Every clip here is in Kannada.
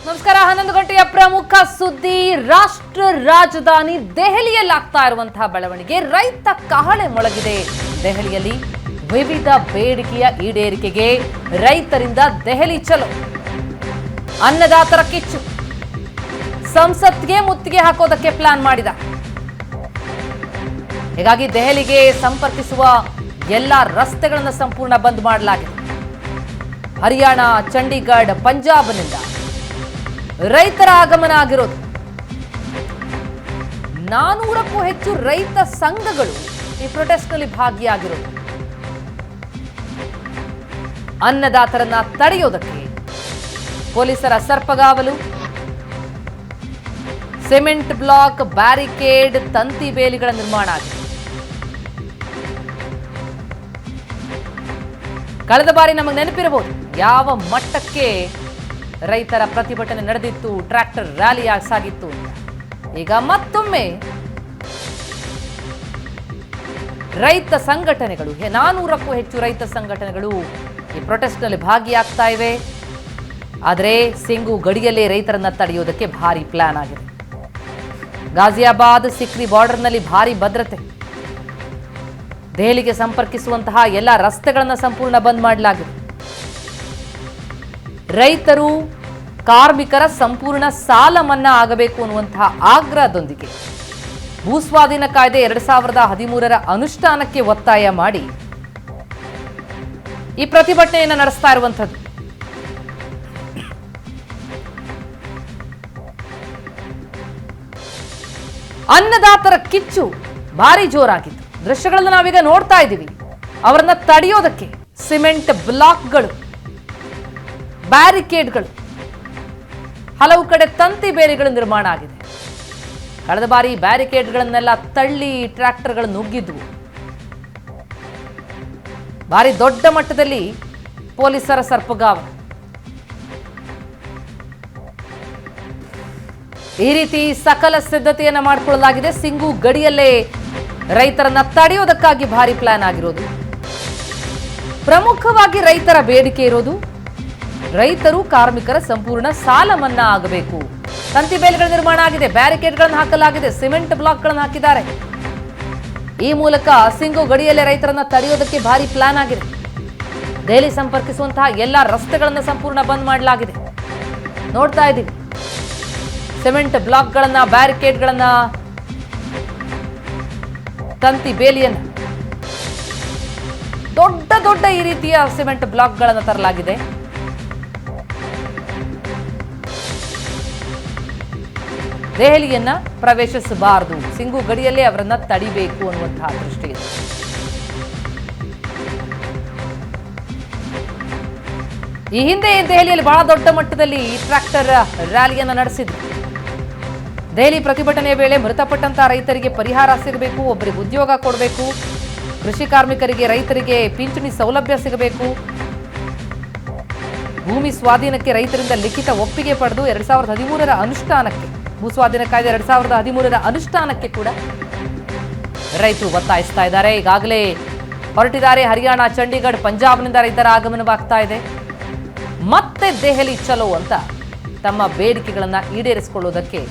ನಮಸ್ಕಾರ. 11 ಗಂಟೆಯ ಪ್ರಮುಖ ಸುದ್ದಿ. ರಾಷ್ಟ್ರ ರಾಜಧಾನಿ ದೆಹಲಿಯಲ್ಲಾಗ್ತಾ ಇರುವಂತಹ ಬೆಳವಣಿಗೆ. ರೈತ ಕಹಳೆ ಮೊಳಗಿದೆ ದೆಹಲಿಯಲ್ಲಿ. ವಿವಿಧ ಬೇಡಿಕೆಯ ಈಡೇರಿಕೆಗೆ ರೈತರಿಂದ ದೆಹಲಿ ಚಲೋ. ಅನ್ನದಾತರ ಕಿಚ್ಚು. ಸಂಸತ್ಗೆ ಮುತ್ತಿಗೆ ಹಾಕೋದಕ್ಕೆ ಪ್ಲಾನ್ ಮಾಡಿದ. ಹೀಗಾಗಿ ದೆಹಲಿಗೆ ಸಂಪರ್ಕಿಸುವ ಎಲ್ಲ ರಸ್ತೆಗಳನ್ನು ಸಂಪೂರ್ಣ ಬಂದ್ ಮಾಡಲಾಗಿದೆ. ಹರಿಯಾಣ, ಚಂಡೀಗಢ, ಪಂಜಾಬ್ನಿಂದ ರೈತರ ಆಗಮನ ಆಗಿರೋದು. 400ಕ್ಕೂ ಹೆಚ್ಚು ರೈತ ಸಂಘಗಳು ಈ ಪ್ರೊಟೆಸ್ಟ್ನಲ್ಲಿ ಭಾಗಿಯಾಗಿರೋದು. ಅನ್ನದಾತರನ್ನ ತಡೆಯೋದಕ್ಕೆ ಪೊಲೀಸರ ಸರ್ಪಗಾವಲು, ಸಿಮೆಂಟ್ ಬ್ಲಾಕ್, ಬ್ಯಾರಿಕೇಡ್, ತಂತಿ ಬೇಲಿಗಳ ನಿರ್ಮಾಣ ಆಗಿದೆ. ಕಳೆದ ಬಾರಿ ನಮಗೆ ನೆನಪಿರಬಹುದು ಯಾವ ಮಟ್ಟಕ್ಕೆ ರೈತರ ಪ್ರತಿಭಟನೆ ನಡೆದಿತ್ತು, ಟ್ರ್ಯಾಕ್ಟರ್ ರ್ಯಾಲಿ ಸಾಗಿತ್ತು ಅಂತ. ಈಗ ಮತ್ತೊಮ್ಮೆ ರೈತ ಸಂಘಟನೆಗಳು, 400ಕ್ಕೂ ಹೆಚ್ಚು ರೈತ ಸಂಘಟನೆಗಳು ಈ ಪ್ರೊಟೆಸ್ಟ್ನಲ್ಲಿ ಭಾಗಿಯಾಗ್ತಾ ಇವೆ. ಆದರೆ ಸಿಂಗು ಗಡಿಯಲ್ಲೇ ರೈತರನ್ನ ತಡೆಯೋದಕ್ಕೆ ಭಾರಿ ಪ್ಲಾನ್ ಆಗಿದೆ. ಗಾಜಿಯಾಬಾದ್ ಸಿಕ್ರಿ ಬಾರ್ಡರ್ನಲ್ಲಿ ಭಾರಿ ಭದ್ರತೆ. ದೆಹಲಿಗೆ ಸಂಪರ್ಕಿಸುವಂತಹ ಎಲ್ಲ ರಸ್ತೆಗಳನ್ನು ಸಂಪೂರ್ಣ ಬಂದ್ ಮಾಡಲಾಗಿದೆ. ರೈತರು, ಕಾರ್ಮಿಕರ ಸಂಪೂರ್ಣ ಸಾಲ ಮನ್ನಾ ಆಗಬೇಕು ಅನ್ನುವಂತಹ ಆಗ್ರಹದೊಂದಿಗೆ ಭೂಸ್ವಾಧೀನ ಕಾಯ್ದೆ 2013ರ ಅನುಷ್ಠಾನಕ್ಕೆ ಒತ್ತಾಯ ಮಾಡಿ ಈ ಪ್ರತಿಭಟನೆಯನ್ನು ನಡೆಸ್ತಾ ಇರುವಂಥದ್ದು. ಅನ್ನದಾತರ ಕಿಚ್ಚು ಭಾರಿ ಜೋರಾಗಿತ್ತು. ದೃಶ್ಯಗಳನ್ನು ನಾವೀಗ ನೋಡ್ತಾ ಇದ್ದೀವಿ. ಅವರನ್ನ ತಡೆಯೋದಕ್ಕೆ ಸಿಮೆಂಟ್ ಬ್ಲಾಕ್ಗಳು, ಬ್ಯಾರಿಕೇಡ್ಗಳು, ಹಲವು ಕಡೆ ತಂತಿ ಬೇಲಿಗಳ ನಿರ್ಮಾಣ ಆಗಿದೆ. ಕಳೆದ ಬಾರಿ ಬ್ಯಾರಿಕೇಡ್ಗಳನ್ನೆಲ್ಲ ತಳ್ಳಿ ಟ್ರ್ಯಾಕ್ಟರ್ಗಳು ನುಗ್ಗಿದ್ವು. ಭಾರಿ ದೊಡ್ಡ ಮಟ್ಟದಲ್ಲಿ ಪೊಲೀಸರ ಸರ್ಪಗಾವಲು. ಈ ರೀತಿ ಸಕಲ ಸಿದ್ಧತೆಯನ್ನ ಮಾಡಿಕೊಳ್ಳಲಾಗಿದೆ. ಸಿಂಗು ಗಡಿಯಲ್ಲೇ ರೈತರನ್ನ ತಡೆಯೋದಕ್ಕಾಗಿ ಭಾರಿ ಪ್ಲಾನ್ ಆಗಿರೋದು. ಪ್ರಮುಖವಾಗಿ ರೈತರ ಬೇಡಿಕೆ ಇರೋದು ರೈತರು, ಕಾರ್ಮಿಕರ ಸಂಪೂರ್ಣ ಸಾಲ ಮನ್ನಾ ಆಗಬೇಕು. ತಂತಿ ಬೇಲಿಗಳ ನಿರ್ಮಾಣ ಆಗಿದೆ, ಬ್ಯಾರಿಕೇಡ್ಗಳನ್ನು ಹಾಕಲಾಗಿದೆ, ಸಿಮೆಂಟ್ ಬ್ಲಾಕ್ಗಳನ್ನು ಹಾಕಿದ್ದಾರೆ. ಈ ಮೂಲಕ ಸಿಂಗು ಗಡಿಯಲ್ಲೇ ರೈತರನ್ನ ತಡೆಯೋದಕ್ಕೆ ಭಾರಿ ಪ್ಲಾನ್ ಆಗಿದೆ. ದೆಹಲಿ ಸಂಪರ್ಕಿಸುವಂತಹ ಎಲ್ಲ ರಸ್ತೆಗಳನ್ನು ಸಂಪೂರ್ಣ ಬಂದ್ ಮಾಡಲಾಗಿದೆ. ನೋಡ್ತಾ ಇದ್ದೀವಿ ಸಿಮೆಂಟ್ ಬ್ಲಾಕ್ಗಳನ್ನ, ಬ್ಯಾರಿಕೇಡ್ಗಳನ್ನ, ತಂತಿ ಬೇಲಿಯನ್ನ, ದೊಡ್ಡ ದೊಡ್ಡ ಈ ರೀತಿಯ ಸಿಮೆಂಟ್ ಬ್ಲಾಕ್ಗಳನ್ನು ತರಲಾಗಿದೆ. ದೆಹಲಿಯನ್ನ ಪ್ರವೇಶಿಸಬಾರದು, ಸಿಂಗು ಗಡಿಯಲ್ಲೇ ಅವರನ್ನ ತಡಿಬೇಕು ಅನ್ನುವಂತಹ ದೃಷ್ಟಿ ಇದೆ. ಈ ಹಿಂದೆ ದೆಹಲಿಯಲ್ಲಿ ಬಹಳ ದೊಡ್ಡ ಮಟ್ಟದಲ್ಲಿ ಟ್ರ್ಯಾಕ್ಟರ್ ರ್ಯಾಲಿಯನ್ನು ನಡೆಸಿದ್ರು. ದೆಹಲಿ ಪ್ರತಿಭಟನೆಯ ವೇಳೆ ಮೃತಪಟ್ಟಂತಹ ರೈತರಿಗೆ ಪರಿಹಾರ ಸಿಗಬೇಕು, ಒಬ್ಬರಿಗೆ ಉದ್ಯೋಗ ಕೊಡಬೇಕು, ಕೃಷಿ ಕಾರ್ಮಿಕರಿಗೆ, ರೈತರಿಗೆ ಪಿಂಚಣಿ ಸೌಲಭ್ಯ ಸಿಗಬೇಕು, ಭೂಮಿ ಸ್ವಾಧೀನಕ್ಕೆ ರೈತರಿಂದ ಲಿಖಿತ ಒಪ್ಪಿಗೆ ಪಡೆದು 2013ರ ಅನುಷ್ಠಾನಕ್ಕೆ, ಭೂಸ್ವಾಧೀನ ಕಾಯ್ದೆ 2013ರ ಅನುಷ್ಠಾನಕ್ಕೆ ಕೂಡ ರೈತರು ಒತ್ತಾಯಿಸ್ತಾ ಇದ್ದಾರೆ. ಈಗಾಗಲೇ ಹೊರಟಿದ್ದಾರೆ. ಹರಿಯಾಣ, ಚಂಡೀಗಢ, ಪಂಜಾಬ್ನಿಂದ ರೈತರ ಆಗಮನವಾಗ್ತಾ ಇದೆ. ಮತ್ತೆ ದೆಹಲಿ ಚಲೋ ಅಂತ ತಮ್ಮ ಬೇಡಿಕೆಗಳನ್ನು ಈಡೇರಿಸಿಕೊಳ್ಳುವುದಕ್ಕೆ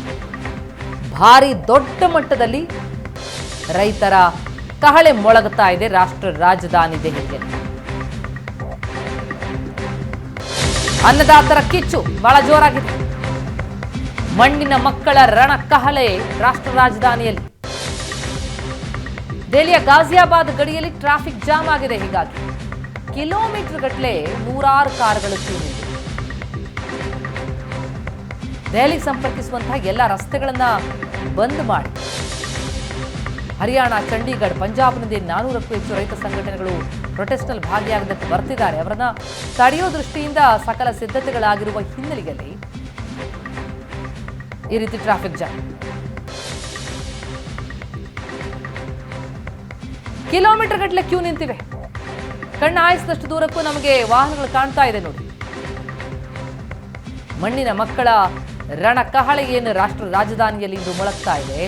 ಭಾರಿ ದೊಡ್ಡ ಮಟ್ಟದಲ್ಲಿ ರೈತರ ಕಹಳೆ ಮೊಳಗುತ್ತಾ ಇದೆ ರಾಷ್ಟ್ರ ರಾಜಧಾನಿ ದೆಹಲಿಯಲ್ಲಿ. ಅನ್ನದಾತರ ಕಿಚ್ಚು ಬಹಳ ಜೋರಾಗಿದೆ. ಮಣ್ಣಿನ ಮಕ್ಕಳ ರಣ ಕಹಳೆ ರಾಷ್ಟ್ರ ರಾಜಧಾನಿಯಲ್ಲಿ. ದೆಹಲಿಯ ಗಾಜಿಯಾಬಾದ್ ಗಡಿಯಲ್ಲಿ ಟ್ರಾಫಿಕ್ ಜಾಮ್ ಆಗಿದೆ. ಹೀಗಾಗಿ ಕಿಲೋಮೀಟರ್ ಗಟ್ಟಲೆ ನೂರಾರು ಕಾರುಗಳು ಕ್ಯೂ ನಿಂತಿವೆ. ದೆಹಲಿಗೆ ಸಂಪರ್ಕಿಸುವಂತಹ ಎಲ್ಲ ರಸ್ತೆಗಳನ್ನ ಬಂದ್ ಮಾಡಿ ಹರಿಯಾಣ, ಚಂಡೀಗಢ, ಪಂಜಾಬ್ನಿಂದ 400ಕ್ಕೂ ಹೆಚ್ಚು ರೈತ ಸಂಘಟನೆಗಳು ಪ್ರೊಟೆಸ್ಟ್ನಲ್ಲಿ ಭಾಗಿಯಾಗದಕ್ಕೆ ಬರ್ತಿದ್ದಾರೆ. ಅವರನ್ನ ತಡೆಯೋ ದೃಷ್ಟಿಯಿಂದ ಸಕಲ ಸಿದ್ಧತೆಗಳಾಗಿರುವ ಹಿನ್ನೆಲೆಯಲ್ಲಿ ಈ ರೀತಿ ಟ್ರಾಫಿಕ್ ಜಾಮ್. ಕಿಲೋಮೀಟರ್ ಗಟ್ಟಲೆ ಕ್ಯೂ ನಿಂತಿವೆ. ಕಣ್ಣು ಹಾಯಿಸಿದಷ್ಟು ದೂರಕ್ಕೂ ನಮಗೆ ವಾಹನಗಳು ಕಾಣ್ತಾ ಇದೆ ನೋಡಿ. ಮಣ್ಣಿನ ಮಕ್ಕಳ ರಣ ಕಹಳೆ ಏನು ರಾಷ್ಟ್ರ ರಾಜಧಾನಿಯಲ್ಲಿ ಇಂದು ಮೊಳಗ್ತಾ ಇದೆ.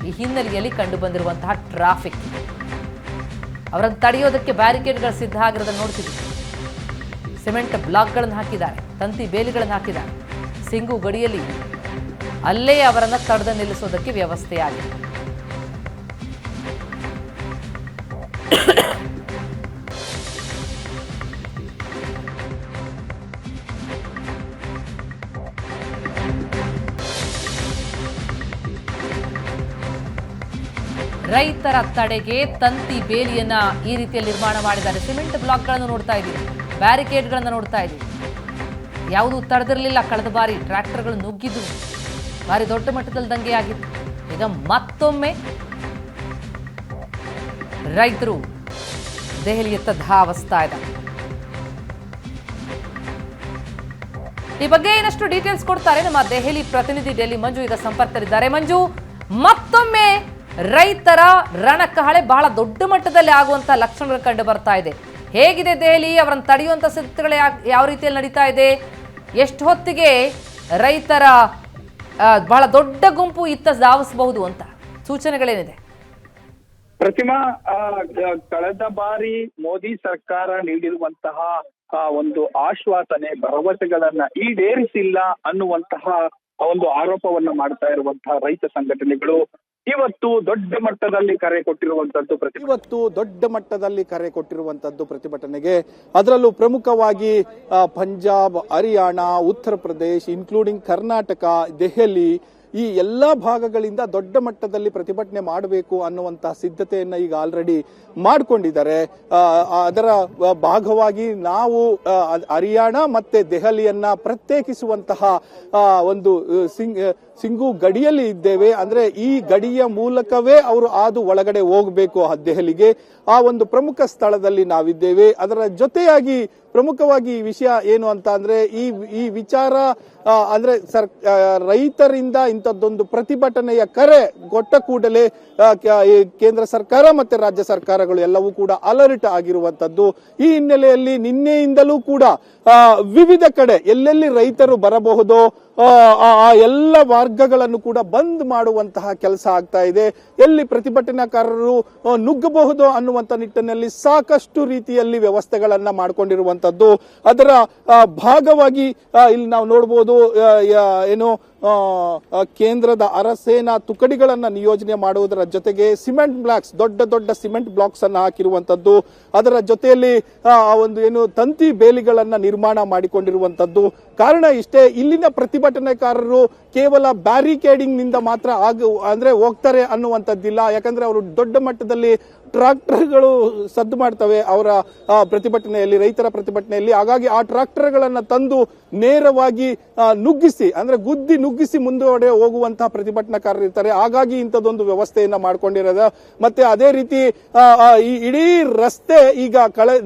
ಈ ಹಿನ್ನೆಲೆಯಲ್ಲಿ ಕಂಡು ಬಂದಿರುವಂತಹ ಟ್ರಾಫಿಕ್, ಅವರನ್ನು ತಡೆಯೋದಕ್ಕೆ ಬ್ಯಾರಿಕೇಡ್ಗಳು ಸಿದ್ಧ ಆಗಿರೋದನ್ನು ನೋಡ್ತಿದ್ವಿ. ಸಿಮೆಂಟ್ ಬ್ಲಾಕ್ಗಳನ್ನು ಹಾಕಿದ್ದಾರೆ, ತಂತಿ ಬೇಲಿಗಳನ್ನು ಹಾಕಿದ್ದಾರೆ, ಸಿಂಗು ಗಡಿಯಲ್ಲಿ ಅಲ್ಲೇ ಅವರನ್ನು ತಡೆದು ನಿಲ್ಲಿಸೋದಕ್ಕೆ ವ್ಯವಸ್ಥೆಯಾಗಿದೆ. ರೈತರ ತಡೆಗೆ ತಂತಿ ಬೇಲಿಯನ್ನ ಈ ರೀತಿಯಲ್ಲಿ ನಿರ್ಮಾಣ ಮಾಡಿದ್ದಾರೆ. ಸಿಮೆಂಟ್ ಬ್ಲಾಕ್ಗಳನ್ನು ನೋಡ್ತಾ ಇದ್ದೀವಿ, ಬ್ಯಾರಿಕೇಡ್ಗಳನ್ನು ನೋಡ್ತಾ ಇದ್ದೀವಿ. ಯಾವುದೂ ತಡೆದಿರಲಿಲ್ಲ. ಕಳೆದ ಬಾರಿ ಟ್ರ್ಯಾಕ್ಟರ್ಗಳು ನುಗ್ಗಿದ್ದು ಭಾರಿ ದೊಡ್ಡ ಮಟ್ಟದಲ್ಲಿ ದಂಗೆ ಆಗಿತ್ತು. ಈಗ ಮತ್ತೊಮ್ಮೆ ರೈತರು ದೆಹಲಿಯತ್ತ ಧಾವಿಸ್ತಾ ಇದ್ದಾರೆ. ಈ ಬಗ್ಗೆ ಇನ್ನಷ್ಟು ಡೀಟೇಲ್ಸ್ ಕೊಡ್ತಾರೆ ನಮ್ಮ ದೆಹಲಿ ಪ್ರತಿನಿಧಿ ಡೆಲ್ಲಿ ಮಂಜು ಈಗ ಸಂಪರ್ಕದಲ್ಲಿದ್ದಾರೆ. ಮಂಜು, ಮತ್ತೊಮ್ಮೆ ರೈತರ ರಣಕಹಳೆ ಬಹಳ ದೊಡ್ಡ ಮಟ್ಟದಲ್ಲಿ ಆಗುವಂತ ಲಕ್ಷಣಗಳು ಕಂಡು ಬರ್ತಾ ಇದೆ. ಹೇಗಿದೆ ದೆಹಲಿ? ಅವರನ್ನು ತಡೆಯುವಂತ ಸಿದ್ಧತೆಗಳು ಯಾವ ರೀತಿಯಲ್ಲಿ ನಡೀತಾ ಇದೆ? ಎಷ್ಟು ಹೊತ್ತಿಗೆ ರೈತರ ಬಹಳ ದೊಡ್ಡ ಗುಂಪು ಇತ್ತ ಧಾವಿಸಬಹುದು ಅಂತ ಸೂಚನೆಗಳೇನಿದೆ? ಪ್ರತಿಮಾ, ಕಳೆದ ಬಾರಿ ಮೋದಿ ಸರ್ಕಾರ ನೀಡಿರುವಂತಹ ಒಂದು ಆಶ್ವಾಸನೆ, ಭರವಸೆಗಳನ್ನ ಈಡೇರಿಸಿಲ್ಲ ಅನ್ನುವಂತಹ ಒಂದು ಆರೋಪವನ್ನ ಮಾಡ್ತಾ ಇರುವಂತಹ ರೈತ ಸಂಘಟನೆಗಳು ಇವತ್ತು ದೊಡ್ಡ ಮಟ್ಟದಲ್ಲಿ ಕರೆ ಕೊಟ್ಟಿರುವಂತದ್ದು ಪ್ರತಿಭಟನೆಗೆ. ಅದರಲ್ಲೂ ಪ್ರಮುಖವಾಗಿ ಪಂಜಾಬ್, ಹರಿಯಾಣ, ಉತ್ತರ ಪ್ರದೇಶ್ ಇನ್ಕ್ಲೂಡಿಂಗ್ ಕರ್ನಾಟಕ, ದೆಹಲಿ ಈ ಎಲ್ಲಾ ಭಾಗಗಳಿಂದ ದೊಡ್ಡ ಮಟ್ಟದಲ್ಲಿ ಪ್ರತಿಭಟನೆ ಮಾಡಬೇಕು ಅನ್ನುವಂತಹ ಸಿದ್ಧತೆಯನ್ನ ಈಗ ಆಲ್ರೆಡಿ ಮಾಡಿಕೊಂಡಿದ್ದಾರೆ. ಅದರ ಭಾಗವಾಗಿ ನಾವು ಹರಿಯಾಣ ಮತ್ತೆ ದೆಹಲಿಯನ್ನ ಪ್ರತ್ಯೇಕಿಸುವಂತಹ ಒಂದು ಸಿಂಗು ಗಡಿಯಲ್ಲಿ ಇದ್ದೇವೆ. ಅಂದ್ರೆ ಈ ಗಡಿಯ ಮೂಲಕವೇ ಅವರು ಹಾದು ಒಳಗಡೆ ಹೋಗಬೇಕು ದೆಹಲಿಗೆ. ಆ ಒಂದು ಪ್ರಮುಖ ಸ್ಥಳದಲ್ಲಿ ನಾವಿದ್ದೇವೆ. ಅದರ ಜೊತೆಯಾಗಿ ಪ್ರಮುಖವಾಗಿ ಈ ವಿಷಯ ಏನು ಅಂತ ಅಂದ್ರೆ ಈ ವಿಚಾರ ಅಂದ್ರೆ ರೈತರಿಂದ ಇಂಥದ್ದೊಂದು ಪ್ರತಿಭಟನೆಯ ಕರೆ ಕೊಟ್ಟ ಕೂಡಲೇ ಕೇಂದ್ರ ಸರ್ಕಾರ ಮತ್ತೆ ರಾಜ್ಯ ಸರ್ಕಾರಗಳು ಎಲ್ಲವೂ ಕೂಡ ಅಲರ್ಟ್ ಆಗಿರುವಂತದ್ದು. ಈ ಹಿನ್ನೆಲೆಯಲ್ಲಿ ನಿನ್ನೆಯಿಂದಲೂ ಕೂಡ ವಿವಿಧ ಕಡೆ ಎಲ್ಲೆಲ್ಲಿ ರೈತರು ಬರಬಹುದೋ ಆ ಎಲ್ಲ ಮಾರ್ಗಗಳನ್ನು ಕೂಡ ಬಂದ್ ಮಾಡುವಂತಹ ಕೆಲಸ ಆಗ್ತಾ ಇದೆ. ಎಲ್ಲಿ ಪ್ರತಿಭಟನಾಕಾರರು ನುಗ್ಗಬಹುದು ಅನ್ನುವಂತ ನಿಟ್ಟಿನಲ್ಲಿ ಸಾಕಷ್ಟು ರೀತಿಯಲ್ಲಿ ವ್ಯವಸ್ಥೆಗಳನ್ನ ಮಾಡಿಕೊಂಡಿರುವಂತದ್ದು. ಅದರ ಭಾಗವಾಗಿ ಇಲ್ಲಿ ನಾವು ನೋಡಬಹುದು ಏನು ಕೇಂದ್ರದ ಅರಸೇನಾ ತುಕಡಿಗಳನ್ನ ನಿಯೋಜನೆ ಮಾಡುವುದರ ಜೊತೆಗೆ ಸಿಮೆಂಟ್ ಬ್ಲಾಕ್ಸ್, ದೊಡ್ಡ ದೊಡ್ಡ ಸಿಮೆಂಟ್ ಬ್ಲಾಕ್ಸ್ ಅನ್ನ ಹಾಕಿರುವಂತದ್ದು. ಅದರ ಜೊತೆಯಲ್ಲಿ ಒಂದು ಏನು ತಂತಿ ಬೇಲಿಗಳನ್ನ ನಿರ್ಮಾಣ ಮಾಡಿಕೊಂಡಿರುವಂತದ್ದು. ಕಾರಣ ಇಷ್ಟೇ, ಇಲ್ಲಿನ ಪ್ರತಿಭಟನಾಕಾರರು ಕೇವಲ ಬ್ಯಾರಿಕೇಡಿಂಗ್ ನಿಂದ ಮಾತ್ರ ಅಂದ್ರೆ ಹೋಗ್ತಾರೆ ಅನ್ನುವಂಥದ್ದಿಲ್ಲ. ಯಾಕಂದ್ರೆ ಅವರು ದೊಡ್ಡ ಮಟ್ಟದಲ್ಲಿ ಟ್ರಾಕ್ಟರ್ಗಳು ಸದ್ದು ಮಾಡ್ತವೆ ಅವರ ಪ್ರತಿಭಟನೆಯಲ್ಲಿ, ರೈತರ ಪ್ರತಿಭಟನೆಯಲ್ಲಿ. ಹಾಗಾಗಿ ಆ ಟ್ರಾಕ್ಟರ್ಗಳನ್ನ ತಂದು ನೇರವಾಗಿ ನುಗ್ಗಿಸಿ, ಅಂದ್ರೆ ಗುದ್ದಿ ನುಗ್ಗಿಸಿ ಮುಂದುವರೆ ಹೋಗುವಂತಹ ಪ್ರತಿಭಟನಾಕಾರರು ಇರ್ತಾರೆ. ಹಾಗಾಗಿ ಇಂಥದ್ದೊಂದು ವ್ಯವಸ್ಥೆಯನ್ನ ಮಾಡ್ಕೊಂಡಿರೋದು. ಮತ್ತೆ ಅದೇ ರೀತಿ ಈ ಇಡೀ ರಸ್ತೆ ಈಗ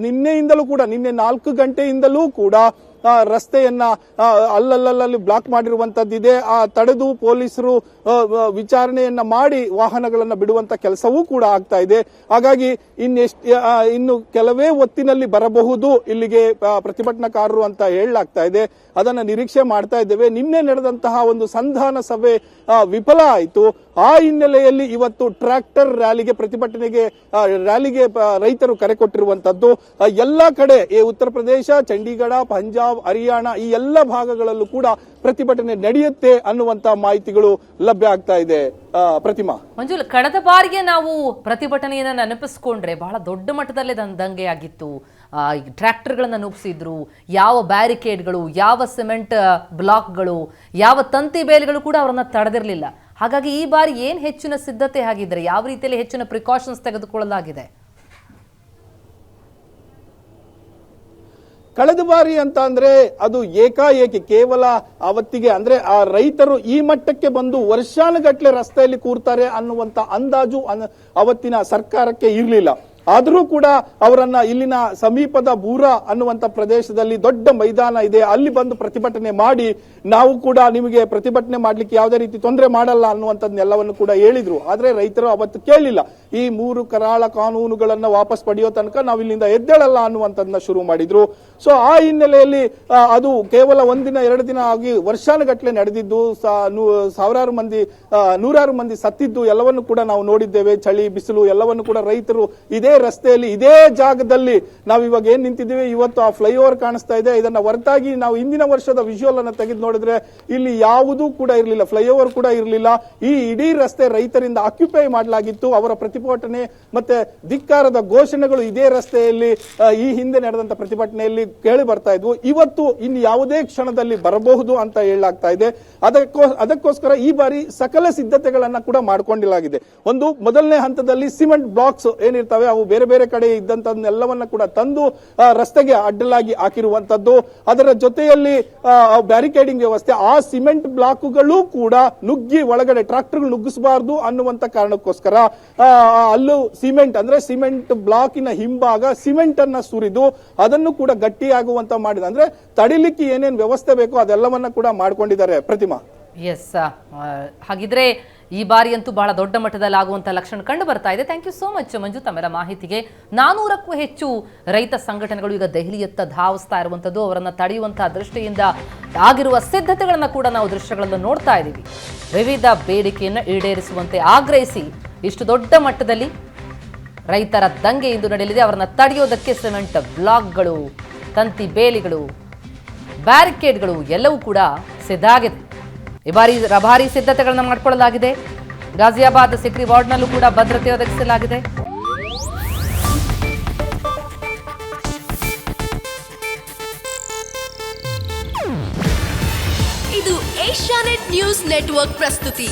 ನಿನ್ನೆಯಿಂದಲೂ ಕೂಡ, ನಿನ್ನೆ 4 ಗಂಟೆಯಿಂದಲೂ ಕೂಡ ರಸ್ತೆಯನ್ನ ಅಲ್ಲಲ್ಲಿ ಬ್ಲಾಕ್ ಮಾಡಿರುವಂತದ್ದಿದೆ. ತಡೆದು ಪೊಲೀಸರು ವಿಚಾರಣೆಯನ್ನ ಮಾಡಿ ವಾಹನಗಳನ್ನ ಬಿಡುವಂತ ಕೆಲಸವೂ ಕೂಡ ಆಗ್ತಾ ಇದೆ. ಹಾಗಾಗಿ ಇನ್ನು ಕೆಲವೇ ಹೊತ್ತಿನಲ್ಲಿ ಬರಬಹುದು ಇಲ್ಲಿಗೆ ಪ್ರತಿಭಟನಾಕಾರರು ಅಂತ ಹೇಳಲಾಗ್ತಾ ಇದೆ. ಅದನ್ನ ನಿರೀಕ್ಷೆ ಮಾಡ್ತಾ ಇದ್ದೇವೆ. ನಿನ್ನೆ ನಡೆದಂತಹ ಒಂದು ಸಂಧಾನ ಸಭೆ ವಿಫಲ ಆಯಿತು. ಆ ಹಿನ್ನೆಲೆಯಲ್ಲಿ ಇವತ್ತು ಟ್ರ್ಯಾಕ್ಟರ್ ಪ್ರತಿಭಟನೆಗೆ ರ್ಯಾಲಿಗೆ ರೈತರು ಕರೆ ಕೊಟ್ಟಿರುವಂತದ್ದು. ಎಲ್ಲಾ ಕಡೆ ಉತ್ತರ ಪ್ರದೇಶ, ಚಂಡೀಗಢ, ಪಂಜಾಬ್, ಹರಿಯಾಣ ಈ ಎಲ್ಲ ಭಾಗಗಳಲ್ಲೂ ಕೂಡ ಪ್ರತಿಭಟನೆ ನಡೆಯುತ್ತೆ ಅನ್ನುವಂತ ಮಾಹಿತಿಗಳು ಲಭ್ಯ ಆಗ್ತಾ ಇದೆ. ಪ್ರತಿಮಾ, ಮಂಜುಲ್, ಕಳೆದ ಬಾರಿಗೆ ನಾವು ಪ್ರತಿಭಟನೆಯನ್ನ ನೆನಪಿಸಿಕೊಂಡ್ರೆ ಬಹಳ ದೊಡ್ಡ ಮಟ್ಟದಲ್ಲೇ ದಂಗೆಯಾಗಿತ್ತು. ಟ್ರ್ಯಾಕ್ಟರ್ಗಳನ್ನ ನುಗ್ಗಿಸಿದ್ರು. ಯಾವ ಬ್ಯಾರಿಕೇಡ್ಗಳು, ಯಾವ ಸಿಮೆಂಟ್ ಬ್ಲಾಕ್ಗಳು, ಯಾವ ತಂತಿ ಬೇಲಿಗಳು ಕೂಡ ಅವರನ್ನ ತಡೆದಿರಲಿಲ್ಲ. ಹಾಗಾಗಿ ಈ ಬಾರಿ ಏನ್ ಹೆಚ್ಚಿನ ಸಿದ್ಧತೆ ಆಗಿದ್ರೆ, ಯಾವ ರೀತಿಯಲ್ಲಿ ಹೆಚ್ಚಿನ ಪ್ರಿಕಾಷನ್ಸ್ ತೆಗೆದುಕೊಳ್ಳಲಾಗಿದೆ? ಕಳೆದ ಬಾರಿ ಅಂತ ಅಂದ್ರೆ ಅದು ಏಕಾಏಕಿ ಕೇವಲ ಅವತ್ತಿಗೆ ಅಂದ್ರೆ ಆ ರೈತರು ಈ ಮಟ್ಟಕ್ಕೆ ಬಂದು ವರ್ಷಾನುಗಟ್ಲೆ ರಸ್ತೆಯಲ್ಲಿ ಕೂರ್ತಾರೆ ಅನ್ನುವಂತ ಅಂದಾಜು ಅವತ್ತಿನ ಸರ್ಕಾರಕ್ಕೆ ಇರಲಿಲ್ಲ. ಆದರೂ ಕೂಡ ಅವರನ್ನ ಇಲ್ಲಿನ ಸಮೀಪದ ಬೂರಾ ಅನ್ನುವಂತ ಪ್ರದೇಶದಲ್ಲಿ ದೊಡ್ಡ ಮೈದಾನ ಇದೆ, ಅಲ್ಲಿ ಬಂದು ಪ್ರತಿಭಟನೆ ಮಾಡಿ ನಾವು ಕೂಡ ನಿಮಗೆ ಪ್ರತಿಭಟನೆ ಮಾಡ್ಲಿಕ್ಕೆ ಯಾವುದೇ ರೀತಿ ತೊಂದರೆ ಮಾಡಲ್ಲ ಅನ್ನುವಂಥದ್ದನ್ನೆಲ್ಲವನ್ನು ಕೂಡ ಹೇಳಿದ್ರು. ಆದ್ರೆ ರೈತರು ಅವತ್ತು ಕೇಳಲಿಲ್ಲ. ಈ 3 ಕರಾಳ ಕಾನೂನುಗಳನ್ನ ವಾಪಸ್ ಪಡೆಯೋ ತನಕ ನಾವು ಇಲ್ಲಿಂದ ಎದ್ದೇಳಲ್ಲ ಅನ್ನುವಂಥದ್ದನ್ನ ಶುರು ಮಾಡಿದ್ರು. ಸೊ ಆ ಹಿನ್ನೆಲೆಯಲ್ಲಿ ಅದು ಕೇವಲ ಒಂದಿನ 2 ದಿನ ಆಗಿ ವರ್ಷಾನುಗಟ್ಲೆ ನಡೆದಿದ್ದು, ನೂರಾರು ಮಂದಿ ಸತ್ತಿದ್ದು ಎಲ್ಲವನ್ನು ಕೂಡ ನಾವು ನೋಡಿದ್ದೇವೆ. ಚಳಿ, ಬಿಸಿಲು ಎಲ್ಲವನ್ನು ಕೂಡ ರೈತರು ಇದೇ ರಸ್ತೆಯಲ್ಲಿ, ಇದೇ ಜಾಗದಲ್ಲಿ ನಾವು ಇವಾಗ ಏನ್ ನಿಂತಿದ್ದೀವಿ, ಇವತ್ತು ಆ ಫ್ಲೈಓವರ್ ಕಾಣಿಸ್ತಾ ಇದೆ. ಇದನ್ನ ಹೊರತಾಗಿ ನಾವು ಹಿಂದಿನ ವರ್ಷದ ವಿಜುವಲ್ ಅನ್ನ ತೆಗೆದು ನೋಡಿದ್ರೆ ಇಲ್ಲಿ ಯಾವುದೂ ಕೂಡ ಇರಲಿಲ್ಲ, ಫ್ಲೈಓವರ್ ಕೂಡ ಇರಲಿಲ್ಲ. ಈ ಇಡೀ ರಸ್ತೆ ರೈತರಿಂದ ಆಕ್ಯುಪೈ ಮಾಡಲಾಗಿತ್ತು. ಅವರ ಪ್ರತಿಭಟನೆ ಮತ್ತೆ ಧಿಕ್ಕಾರದ ಘೋಷಣೆಗಳು ಇದೇ ರಸ್ತೆಯಲ್ಲಿ ಈ ಹಿಂದೆ ನಡೆದಂತ ಪ್ರತಿಭಟನೆಯಲ್ಲಿ ಕೇಳಿ ಬರ್ತಾ ಇದ್ವು. ಇವತ್ತು ಇನ್ನು ಯಾವುದೇ ಕ್ಷಣದಲ್ಲಿ ಬರಬಹುದು ಅಂತ ಹೇಳಲಾಗ್ತಾ ಇದೆ. ಅದಕ್ಕೋಸ್ಕರ ಈ ಬಾರಿ ಸಕಲ ಸಿದ್ಧತೆಗಳನ್ನ ಕೂಡ ಮಾಡಿಕೊಂಡಿಲಾಗಿದೆ. ಒಂದು ಮೊದಲನೇ ಹಂತದಲ್ಲಿ ಸಿಮೆಂಟ್ ಬ್ಲಾಕ್ಸ್ ಏನಿರ್ತವೆ ಅವು ಬೇರೆ ಬೇರೆ ಕಡೆ ಇದ್ದಂತನ್ನೆಲ್ಲವನ್ನ ಕೂಡ ತಂದು ರಸ್ತೆಗೆ ಅಡ್ಡಲಾಗಿ ಹಾಕಿರುವಂತದ್ದು. ಅದರ ಜೊತೆಯಲ್ಲಿ ಬ್ಯಾರಿಕೇಡಿಂಗ್ ವ್ಯವಸ್ಥೆ, ಆ ಸಿಮೆಂಟ್ ಬ್ಲಾಕ್ಗಳು ಕೂಡ ನುಗ್ಗಿ ಒಳಗಡೆ ಟ್ರಾಕ್ಟರ್ಗಳು ನುಗ್ಗಿಸಬಾರದು ಅನ್ನುವಂತ ಕಾರಣಕ್ಕೋಸ್ಕರ ಅಲ್ಲೂ ಸಿಮೆಂಟ್ ಅಂದ್ರೆ ಸಿಮೆಂಟ್ ಬ್ಲಾಕಿನ ಹಿಂಭಾಗ ಸಿಮೆಂಟ್ ಅನ್ನ ಸುರಿದು ಅದನ್ನು ಕೂಡ ಗಟ್ಟಿಯಾಗುವಂತ ಮಾಡಿದ, ಅಂದ್ರೆ ತಡಿಲಿಕ್ಕೆ ಏನೇನು ವ್ಯವಸ್ಥೆ ಬೇಕೋ ಅದೆಲ್ಲವನ್ನ ಕೂಡ ಮಾಡ್ಕೊಂಡಿದ್ದಾರೆ. ಪ್ರತಿಮಾ, ಎಸ್, ಹಾಗಿದ್ರೆ ಈ ಬಾರಿ ಅಂತೂ ಬಹಳ ದೊಡ್ಡ ಮಟ್ಟದಲ್ಲಿ ಆಗುವಂತಹ ಲಕ್ಷಣ ಕಂಡು ಬರ್ತಾ ಇದೆ. ಥ್ಯಾಂಕ್ ಯು ಸೋ ಮಚ್ ಮಂಜು ತಮ್ಮೆಲ್ಲ ಮಾಹಿತಿಗೆ. 400ಕ್ಕೂ ಹೆಚ್ಚು ರೈತ ಸಂಘಟನೆಗಳು ಈಗ ದೆಹಲಿಯತ್ತ ಧಾವಿಸ್ತಾ ಇರುವಂತದ್ದು, ಅವರನ್ನ ತಡೆಯುವಂತಹ ದೃಷ್ಟಿಯಿಂದ ಆಗಿರುವ ಸಿದ್ಧತೆಗಳನ್ನ ಕೂಡ ನಾವು ದೃಶ್ಯಗಳನ್ನು ನೋಡ್ತಾ ಇದ್ದೀವಿ. ವಿವಿಧ ಬೇಡಿಕೆಯನ್ನು ಈಡೇರಿಸುವಂತೆ ಆಗ್ರಹಿಸಿ ಇಷ್ಟು ದೊಡ್ಡ ಮಟ್ಟದಲ್ಲಿ ರೈತರ ದಂಗೆ ಇಂದು ನಡೆಯಲಿದೆ. ಅವರನ್ನ ತಡೆಯೋದಕ್ಕೆ ಸಿಮೆಂಟ್ ಬ್ಲಾಕ್ಗಳು, ತಂತಿ ಬೇಲಿಗಳು, ಬ್ಯಾರಿಕೇಡ್ಗಳು ಎಲ್ಲವೂ ಕೂಡ ಸಿದ್ಧ ಆಗಿದೆ. ಈ ಬಾರಿ ಭಾರಿ ಸಿದ್ಧತೆಗಳನ್ನು ಮಾಡಿಕೊಳ್ಳಲಾಗಿದೆ. ಗಾಜಿಯಾಬಾದ್ ಸಿಕ್ರಿ ವಾರ್ಡ್ನಲ್ಲೂ ಕೂಡ ಭದ್ರತೆ ಒದಗಿಸಲಾಗಿದೆ. ಇದು ಏಷ್ಯಾನೆಟ್ ನ್ಯೂಸ್ ನೆಟ್ವರ್ಕ್ ಪ್ರಸ್ತುತಿ.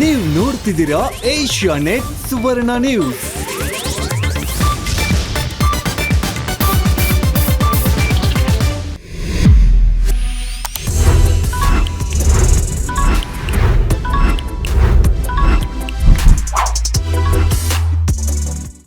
ನೀವು ನೋಡ್ತಿದ್ದೀರಾ ಏಷ್ಯಾನೆಟ್ ಸುವರ್ಣ ನ್ಯೂಸ್.